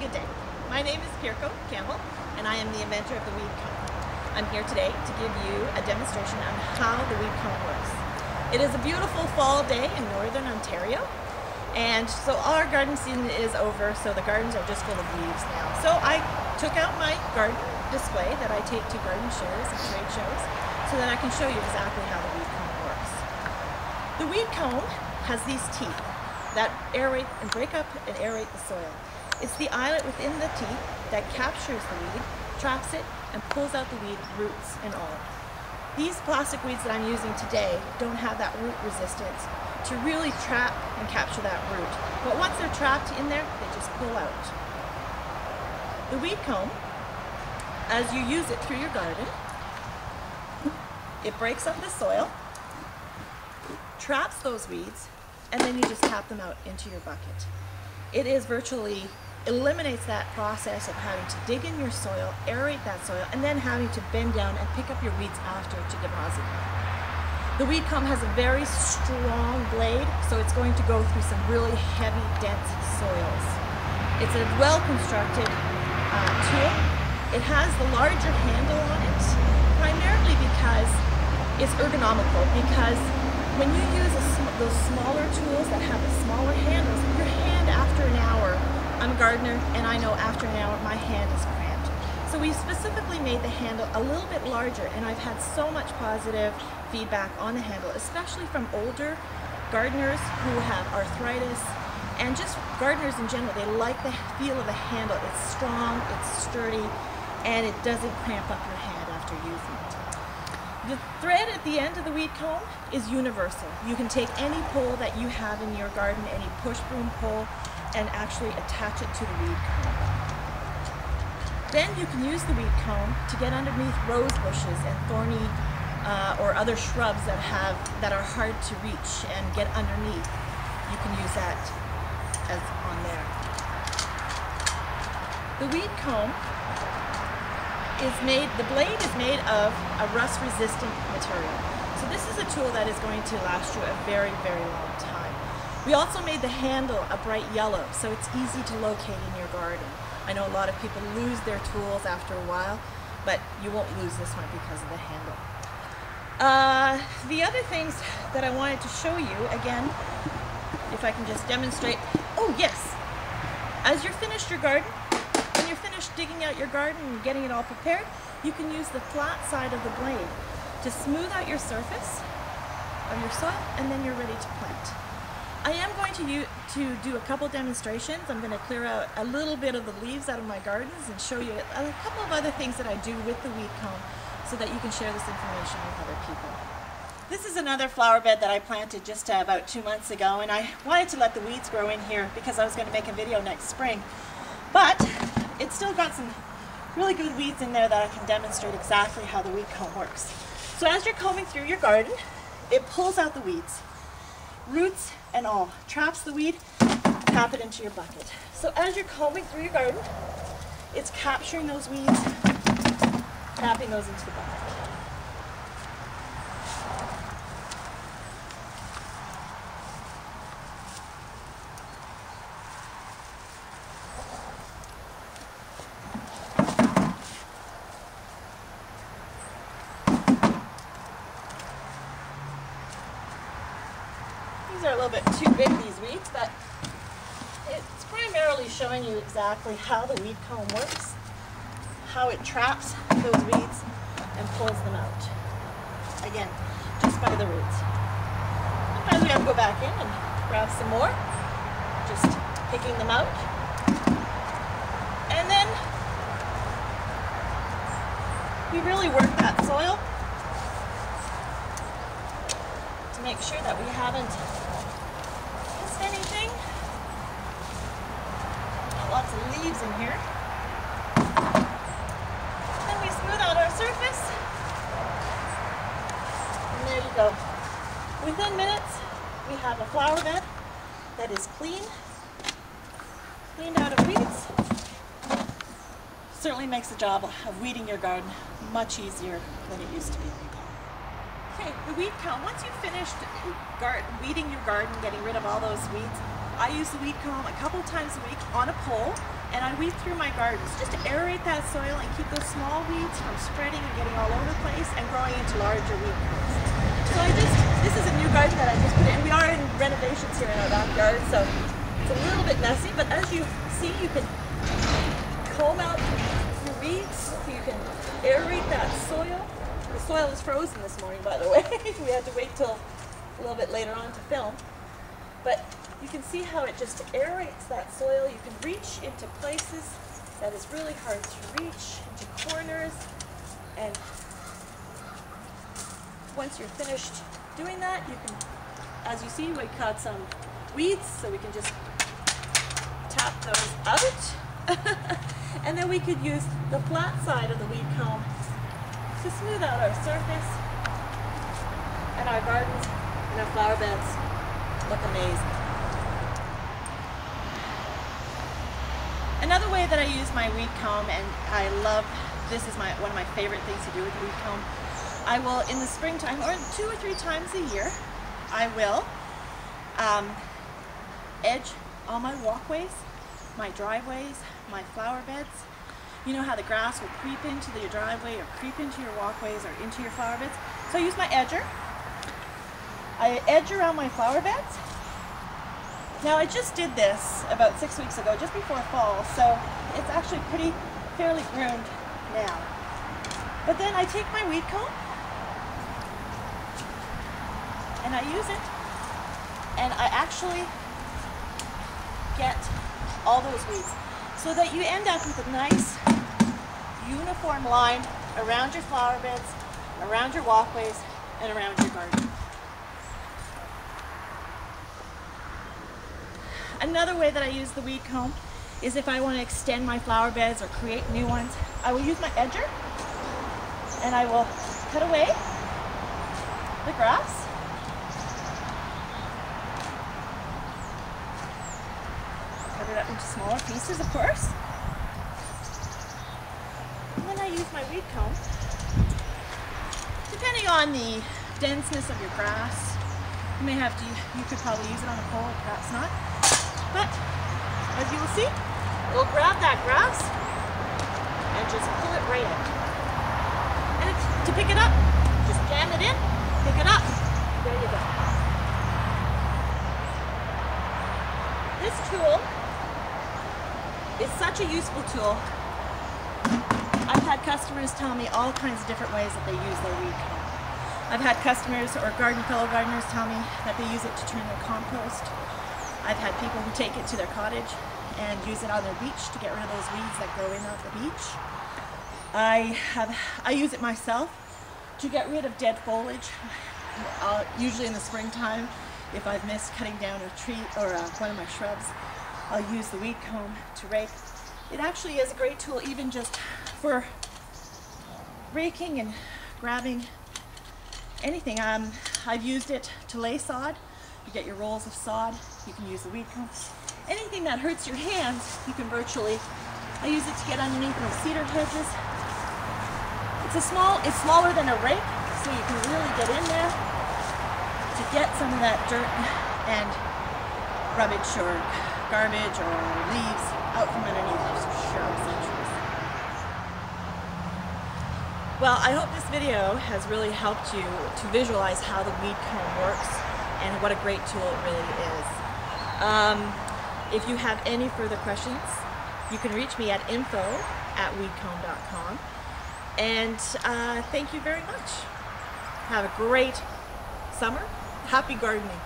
good day. My name is Campbell, and I am the inventor of the Weedcomb. I'm here today to give you a demonstration on how the Weedcomb works. It is a beautiful fall day in northern Ontario, and so our garden season is over, so the gardens are just full of leaves now. So I took out my garden display that I take to garden shows and trade shows so that I can show you exactly how the Weedcomb works. The Weedcomb has these teeth that aerate and break up and aerate the soil. It's the eyelet within the teeth that captures the weed, traps it, and pulls out the weed, roots and all. These plastic weeds that I'm using today don't have that root resistance to really trap and capture that root. But once they're trapped in there, they just pull out. The Weedcomb, as you use it through your garden, it breaks up the soil, traps those weeds, and then you just tap them out into your bucket. It is virtually eliminates that process of having to dig in your soil, aerate that soil, and then having to bend down and pick up your weeds after to deposit them. The Weedcomb has a very strong blade, so it's going to go through some really heavy, dense soils. It's a well-constructed tool. It has the larger handle on it, primarily because it's ergonomical, because when you use those smaller tools that have the smaller handles, your hand after an hour, I'm a gardener and I know after an hour my hand is cramped. So we specifically made the handle a little bit larger, and I've had so much positive feedback on the handle, especially from older gardeners who have arthritis and just gardeners in general. They like the feel of the handle. It's strong, it's sturdy, and it doesn't cramp up your hand after using it. The thread at the end of the Weedcomb is universal. You can take any pole that you have in your garden, any push broom pole, and actually attach it to the Weedcomb. Then you can use the Weedcomb to get underneath rose bushes and thorny or other shrubs that are hard to reach and get underneath. You can use that as on there. The Weedcomb the blade is made of a rust-resistant material. So this is a tool that is going to last you a very, very long time. We also made the handle a bright yellow, so it's easy to locate in your garden. I know a lot of people lose their tools after a while, but you won't lose this one because of the handle. The other things that I wanted to show you, again, if I can just demonstrate. Oh yes, as you're finished your garden, when you're finished digging out your garden and getting it all prepared, you can use the flat side of the blade to smooth out your surface of your soil, and then you're ready to plant. I am going to do a couple demonstrations. I'm going to clear out a little bit of the leaves out of my gardens and show you a couple of other things that I do with the Weedcomb so that you can share this information with other people. This is another flower bed that I planted just about 2 months ago, and I wanted to let the weeds grow in here because I was going to make a video next spring. But it's still got some really good weeds in there that I can demonstrate exactly how the Weedcomb works. So as you're combing through your garden, it pulls out the weeds, roots and all, traps the weed, tap it into your bucket. So as you're combing through your garden, it's capturing those weeds, tapping those into the bucket. These are a little bit too big, these weeds, but it's primarily showing you exactly how the Weedcomb works, how it traps those weeds and pulls them out. Again, just by the roots. Sometimes we have to go back in and grab some more, just picking them out. And then we really work that soil to make sure that we haven't missed anything. Lots of leaves in here. Then we smooth out our surface. And there you go. Within minutes, we have a flower bed that is cleaned out of weeds. Certainly makes the job of weeding your garden much easier than it used to be. Okay, the Weedcomb, once you've finished weeding your garden, getting rid of all those weeds, I use the Weedcomb a couple times a week on a pole and I weed through my gardens just to aerate that soil and keep those small weeds from spreading and getting all over the place and growing into larger weed combs. So this is a new garden that I just put in. We are in renovations here in our backyard, so it's a little bit messy, but as you see, you can comb out your weeds, you can aerate that soil. The soil is frozen this morning, by the way. We had to wait till a little bit later on to film. But you can see how it just aerates that soil. You can reach into places that is really hard to reach, into corners. And once you're finished doing that, you can, as you see, we caught some weeds, so we can just tap those out. And then we could use the flat side of the weed comb to smooth out our surface, and our gardens and our flower beds look amazing. Another way that I use my weed comb, and I love, this is one of my favorite things to do with the weed comb, I will, in the springtime, or 2 or 3 times a year, I will edge all my walkways, my driveways, my flower beds. You know how the grass will creep into your driveway or creep into your walkways or into your flower beds? So I use my edger. I edge around my flower beds. Now I just did this about 6 weeks ago, just before fall, so it's actually fairly groomed now. But then I take my weed comb and I use it, and I actually get all those weeds, so that you end up with a nice uniform line around your flower beds, around your walkways, and around your garden. Another way that I use the weed comb is if I want to extend my flower beds or create new ones. I will use my edger and I will cut away the grass. Cut it up into smaller pieces, of course. And then I use my weed comb. Depending on the denseness of your grass, you could probably use it on a pole, or perhaps not. But as you will see, we'll grab that grass and just pull it right in. And to pick it up, just jam it in, pick it up. There you go. This tool is such a useful tool. I've had customers tell me all kinds of different ways that they use their weed comb. I've had customers or fellow gardeners tell me that they use it to turn their compost. I've had people who take it to their cottage and use it on their beach to get rid of those weeds that grow in at the beach. I use it myself to get rid of dead foliage. Usually in the springtime, if I've missed cutting down a tree or one of my shrubs, I'll use the weed comb to rake. It actually is a great tool even just for raking and grabbing anything. I've used it to lay sod. You get your rolls of sod, you can use the weed comb. Anything that hurts your hands, you can virtually, I use it to get underneath those cedar hedges. It's smaller than a rake, so you can really get in there to get some of that dirt and rubbish or garbage or leaves out from underneath those shrubs and trees. Well, I hope this video has really helped you to visualize how the weed comb works and what a great tool it really is. If you have any further questions, you can reach me at info@weedcomb.com. And thank you very much. Have a great summer. Happy gardening.